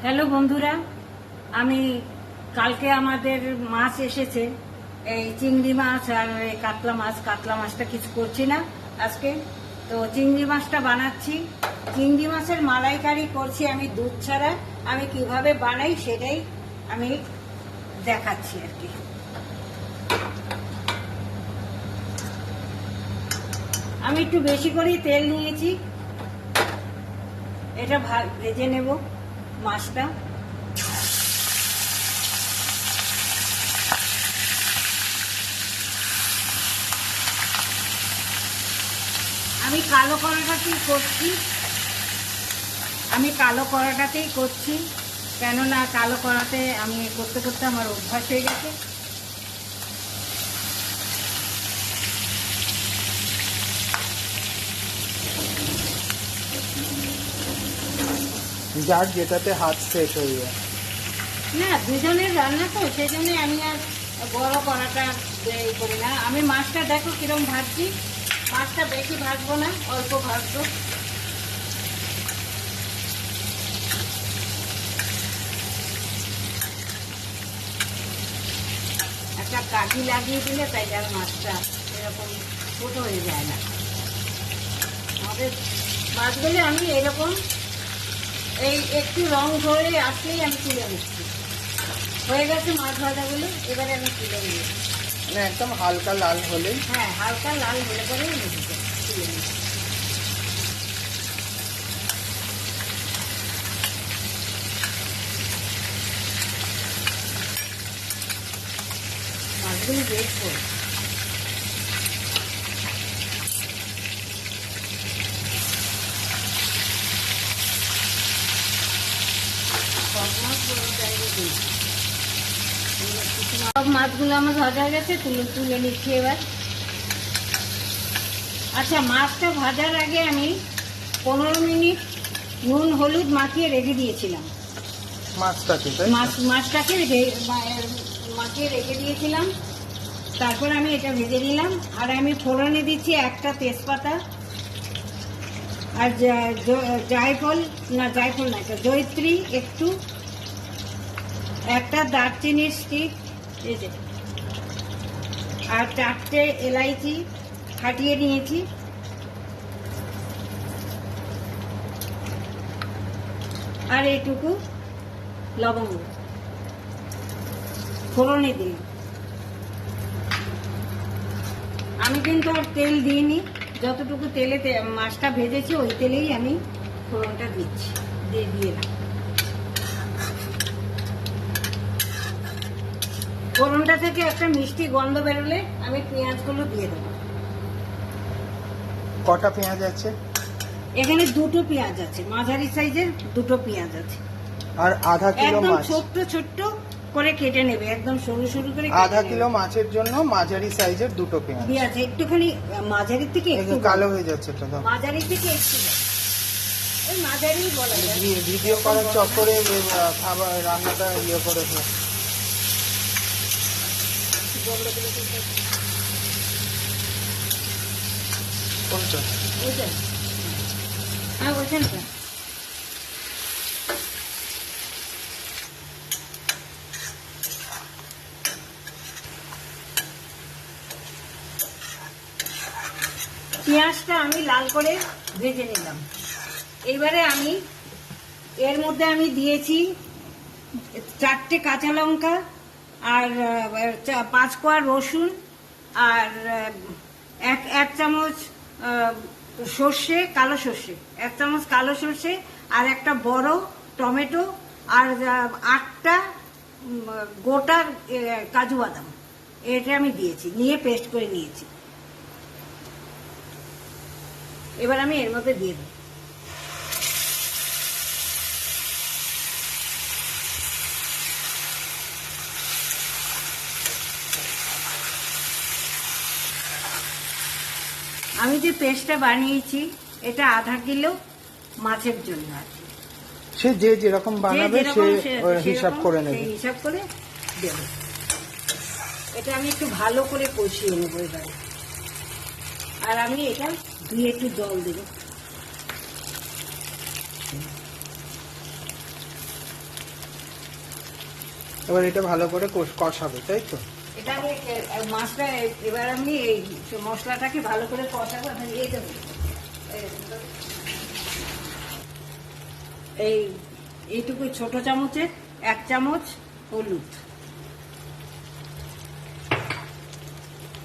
Hello বন্ধুরা, আমি কালকে আমাদের মাছ এসেছে, এই চিংড়ি মাছ আর এই কাতলা মাছটা কিছু করছি না আজকে। তো চিংড়ি মাছটা বানাচ্ছি। চিংড়ি মাছের মালাইকারি করছি আমি দুধ ছাড়া। আমি কিভাবে বানাই সেটাই আমি দেখাচ্ছি আর কি। আমি একটু বেশি করেই তেল নিয়েছি, এটা ভেজে নেব মাছটা। আমি কালো কড়াটাতেই করছি, কেননা কালো কড়াতে আমি করতে করতে আমার অভ্যাস হয়ে গেছে। যার যেটাতে হাত সেট হয়ে যায়। না, দুজনের রান্না তো, সেই জন্যই আমি আর বড় কড়াটা করি না। আমি মাছটা দেখো কিরকম ভাজছি। মাছটা বেশি ভাজবো না, অল্প ভাজবো। একটা কাঠি লাগিয়ে দিলে তাই আর মাছটা এরকম ছোট হয়ে যায় না। আমাদের মাছগুলো আমি এরকম এই একটু রং ধরে আসলেই আমি তুলে নিচ্ছি। হয়ে গেছে মাছ ভাজাগুলো, এবারে আমি তুলে নিই। মানে একদম হালকা লাল হলেই? হ্যাঁ, হালকা লাল হলে পরে তুলে নিই। মাছগুলো দেখবো। সব মাছগুলো আমার ভাজা হয়ে গেছে, তুলে নিচ্ছি এবার। আচ্ছা, মাছটা ভাজার আগে আমি 15 মিনিট নুন হলুদ মাখিয়ে রেখে দিয়েছিলাম। মাছটাকে মাখিয়ে রেখে দিয়েছিলাম। তারপর আমি এটা ভেজে নিলাম। আর আমি ফোড়নে দিচ্ছি একটা তেজপাতা আর জয়িত্রী একটু, একটা দারচিনির স্টিক, এই যে, আর 4টে এলাইচি ফাটিয়ে নিয়েছি। আর এইটুকু লবঙ্গ ফোড়নে দিই। আমি কিন্তু আর তেল দিইনি, যতটুকু তেলে মাছটা ভেজেছি ওই তেলেই আমি ফোড়নটা দিচ্ছি, দিয়ে দিলাম। ফোড়নটা থেকে একটা মিষ্টি গন্ধ বেরোলে আমি পেঁয়াজগুলো দিয়ে দেবো। কটা পেঁয়াজ আছে? এখানে 2টো পেঁয়াজ আছে, মাঝারি সাইজের 2টো পেঁয়াজ আছে। আর আধা কিলো একদম মাছ? ছোট্ট ছোট্ট করে কেটে নেবে, একদম সরু সরু করে। আধা কিলো মাছের জন্য মাঝারি সাইজের 2টো পেঁয়াজ। পেঁয়াজ একটুখানি মাঝারির থেকে একটু কালো হয়ে যাচ্ছে তো। মাঝারি থেকে একটু ওই মাঝারি বলা যায়। ভিডিও করার চক্করে খাবার রান্নাটা করে কোনটা? হ্যাঁ, ওইখানটা। পেঁয়াজটা আমি লাল করে ভেজে নিলাম। এবারে আমি এর মধ্যে আমি দিয়েছি 4টে কাঁচা লঙ্কা আর 5 কোয়া রসুন আর এক চামচ সর্ষে, কালো সর্ষে, 1 চামচ কালো সর্ষে, আর একটা বড় টমেটো, আর 8টা গোটা কাজু বাদাম, এটা আমি দিয়েছি, নিয়ে পেস্ট করে নিয়েছি। এবার আমি এর মধ্যে দিয়ে দেব। আমি যে পেস্টটা বানিয়েছি এটা আধা কিলো মাছের জন্য আর কি। সে যে যেরকম বানাবে সে হিসাব করে নেবে, হিসাব করে দেবে। এটা আমি একটু ভালো করে কষিয়ে নেবো এবারে। আর আমি এটা ধুয়ে একটু জল দেব। এবার এটা ভালো করে কষাবে, তাই তো? এটা আমি মাছটা এবার আমি এই মশলাটাকে ভালো করে কষাবো। এই দেবো এইটুকু ছোট চামচের 1 চামচ হলুদ,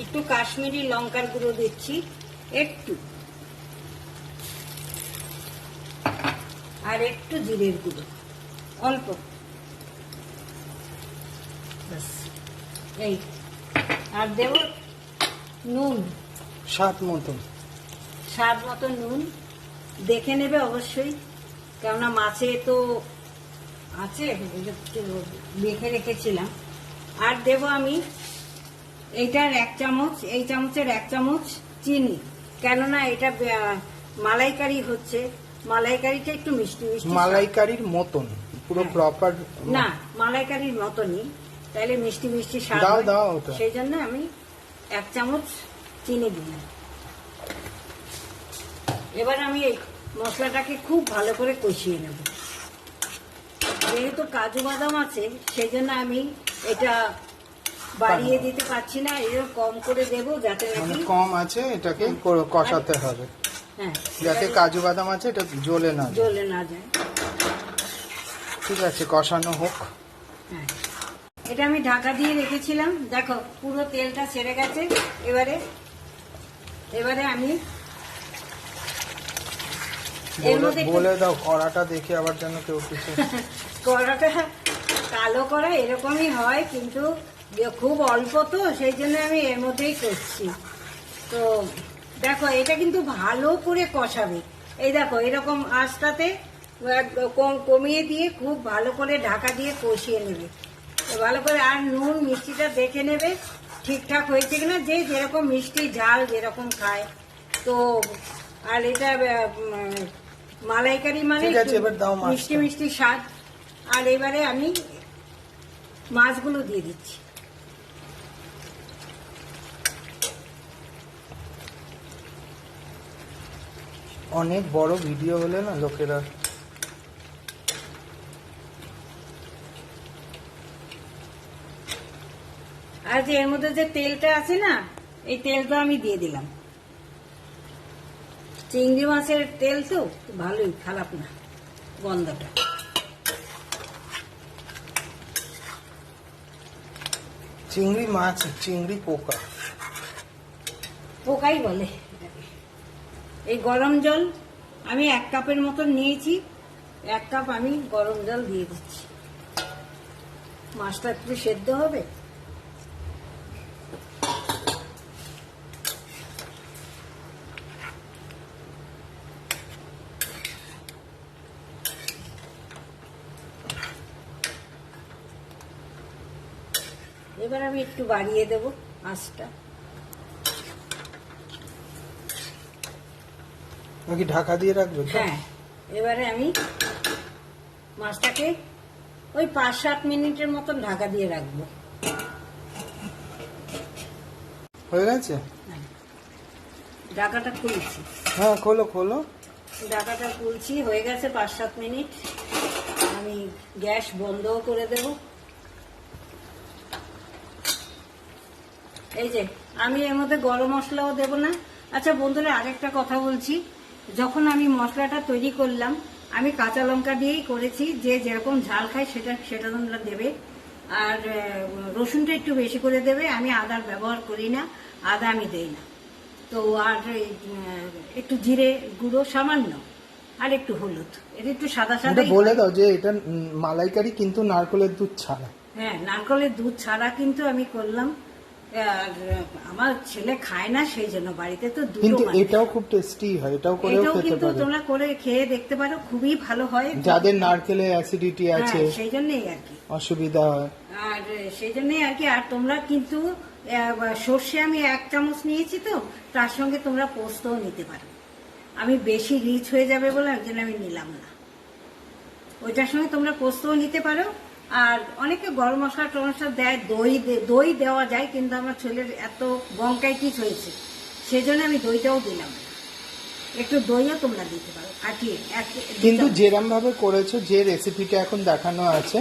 একটু কাশ্মীরি লঙ্কার গুঁড়ো দিচ্ছি একটু, আর একটু জিরের গুঁড়ো অল্প, ব্যাস এই। আর দেব নুন, স্বাদ মতো নুন দেখে নেবে অবশ্যই, কেননা মাছে তো আছে, মেখে রেখেছিলাম। আর দেব আমি এইটার 1 চামচ, এই চামচের 1 চামচ চিনি, কেননা এটা মালাইকারি হচ্ছে, মালাইকারিটা একটু মিষ্টি মিষ্টি, মালাইকারির মতন পুরো প্রপার না, মালাইকারির মতনই, তাইলে মিষ্টি মিষ্টি স্বাদ দাও হয়। ওটা। সেই জন্য আমি 1 চামচ চিনি দিলাম। এবার আমি এই মশলাটাকে খুব ভালো করে কষিয়ে নেব। যেহেতু কাজু বাদাম আছে সেই জন্য আমি এটা বাড়িয়ে দিতে পারছি না, এর কম করে দেব, যাতে নাকি কম আছে এটাকে কষাতে হবে, হ্যাঁ, যাতে কাজু বাদাম আছে এটা জ্বলে না যায়। ঠিক আছে, কষানো হোক। হ্যাঁ, এটা আমি ঢাকা দিয়ে রেখেছিলাম, দেখো পুরো তেলটা ছেড়ে গেছে। এবারে আমি বলে দাও কড়াটা দেখে আবার যেন কেউ কিছু কড়াটা কালো করা এরকমই হয়, কিন্তু খুব অল্প তো, সেই জন্য আমি এর মধ্যেই করছি। তো দেখো এটা কিন্তু ভালো করে কষাবে, এই দেখো এরকম আঁচটাতে কমিয়ে দিয়ে খুব ভালো করে ঢাকা দিয়ে কষিয়ে নেবে ভালো করে। আর নুন মিষ্টিটা দেখে নেবে ঠিকঠাক হয়েছে কিনা, যে যেরকম মিষ্টি ঝাল যেরকম খায়। তো আর এটা মালাইকারি মানে মিষ্টি মিষ্টি স্বাদ। আর এবারে আমি মাছগুলো দিয়ে দিচ্ছি। অনেক বড় ভিডিও হলে না লোকেরা আর যে এর মধ্যে যে তেলটা আছে না, এই তেলটা আমি দিয়ে দিলাম। চিংড়ি মাছের তেল তো ভালোই, খারাপ না গন্ধটা। চিংড়ি মাছ, চিংড়ি পোকাই বলে এটাকে। এই গরম জল আমি 1 কাপের মতন নিয়েছি, 1 কাপ আমি গরম জল দিয়ে দিচ্ছি। মাছটা একটু সেদ্ধ হবে। এবার আমি একটু বাড়িয়ে দেব আঁচটা। নাকি ঢাকা দিয়ে রাখবে? হ্যাঁ, এবারে আমি মাছটাকে ওই 5-7 মিনিটের মতন ঢাকা দিয়ে রাখবো। হয়ে গেছে? ঢাকাটা খুলছি। হ্যাঁ, খোলো। ঢাকাটা খুলছি, হয়ে গেছে 5-7 মিনিট। আমি গ্যাস বন্ধও করে দেব। এই যে আমি এর মধ্যে গরম মশলাও দেব না। আচ্ছা বন্ধুরা, আরেকটা কথা বলছি, যখন আমি মশলাটা তৈরি করলাম আমি কাঁচা লঙ্কা দিয়েই করেছি, যে যেরকম ঝাল খায় সেটা তোমরা দেবে। আর রসুনটা একটু বেশি করে দেবে। আমি আদার ব্যবহার করি না, আদা আমি দেই না। তো আর একটু জিরে গুঁড়ো সামান্য, আর একটু হলুদ, এটা একটু সাদা সাদা বলে দাও যে এটা মালাইকারি কিন্তু নারকেলের দুধ ছাড়া। হ্যাঁ, নারকেলের দুধ ছাড়া কিন্তু আমি করলাম। আর আমার ছেলে খায় না, সেই জন্য বাড়িতে তো দুটো। কিন্তু এটাও খুব টেস্টি হয়, এটাও কিন্তু তোমরা করে খেয়ে দেখতে পারো, খুবই ভালো হয়। যাদের নারকেলে অ্যাসিডিটি আছে সেই জন্যই আর কি অসুবিধা হয়, আর সেই জন্যই আর কি। আর তোমরা কিন্তু সর্ষে আমি 1 চামচ নিয়েছি, তো তার সঙ্গে তোমরা পোস্তও নিতে পারো। আমি বেশি রিচ হয়ে যাবে বলে একজন আমি নিলাম না। ওইটার সঙ্গে তোমরা পোস্তও নিতে পারো। আর অনেকে গরম মশলা টমসলা দেয়, দই দেওয়া যায়, কিন্তু আমার ছেলের এত ব্রঙ্কাইটিস হয়েছে, সেজন্য আমি দইটাও দিলাম না। একটু দইও তোমরা দিতে পারো কাটিয়ে। কিন্তু যেরকম ভাবে করেছো, যে রেসিপিটা এখন দেখানো আছে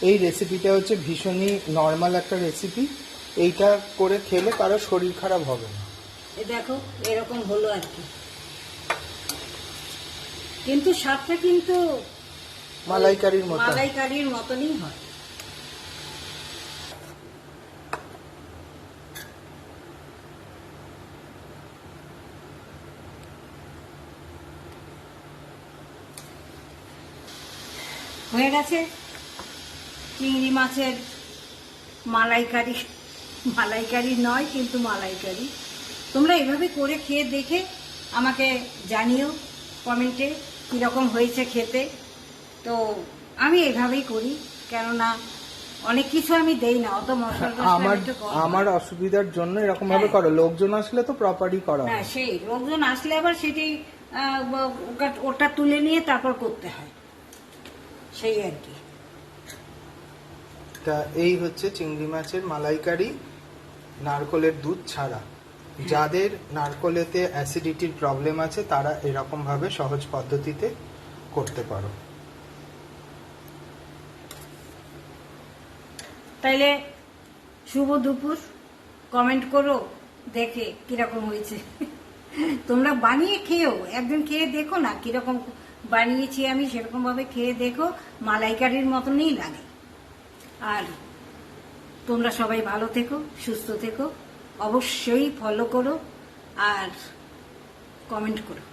এই রেসিপিটা হচ্ছে ভীষণই নর্মাল একটা রেসিপি। এইটা করে খেলে কারো শরীর খারাপ হবে না। এ দেখো এরকম হলো আর কি, কিন্তু স্বাদটা কিন্তু মালাইকারির মতো। মালাইকারির মতনই হয়। হয়ে গেছে চিংড়ি মাছের মালাইকারি। মালাইকারি নয় কিন্তু মালাইকারি। তোমরা এভাবে করে খেয়ে দেখে আমাকে জানিও কমেন্টে কীরকম হয়েছে খেতে। তো আমি এভাবেই করি, কেননা অনেক কিছু আমি দেই না, অত মশলা আমার অসুবিধার জন্য এরকম ভাবে করো, লোকজন আসলে তো প্রপারই করা। হ্যাঁ, সেই লোকজন আসলে আবার সেটি ওটা তুলে নিয়ে তারপর করতে হয়, সেই আর কি। তা এই হচ্ছে চিংড়ি মাছের মালাইকারি নারকোলের দুধ ছাড়া। যাদের নারকোলেতে অ্যাসিডিটির প্রবলেম আছে তারা এরকম ভাবে সহজ পদ্ধতিতে করতে পারো। তাইলে শুভ দুপুর, কমেন্ট করো দেখে কিরকম হয়েছে। তোমরা বানিয়ে খেয়েও একদিন খেয়ে দেখো না কিরকম বানিয়েছি আমি, সেরকম ভাবে খেয়ে দেখো, মালাইকারির মতনই লাগে। আর তোমরা সবাই ভালো থেকো, সুস্থ থেকো, অবশ্যই ফলো করো আর কমেন্ট করো।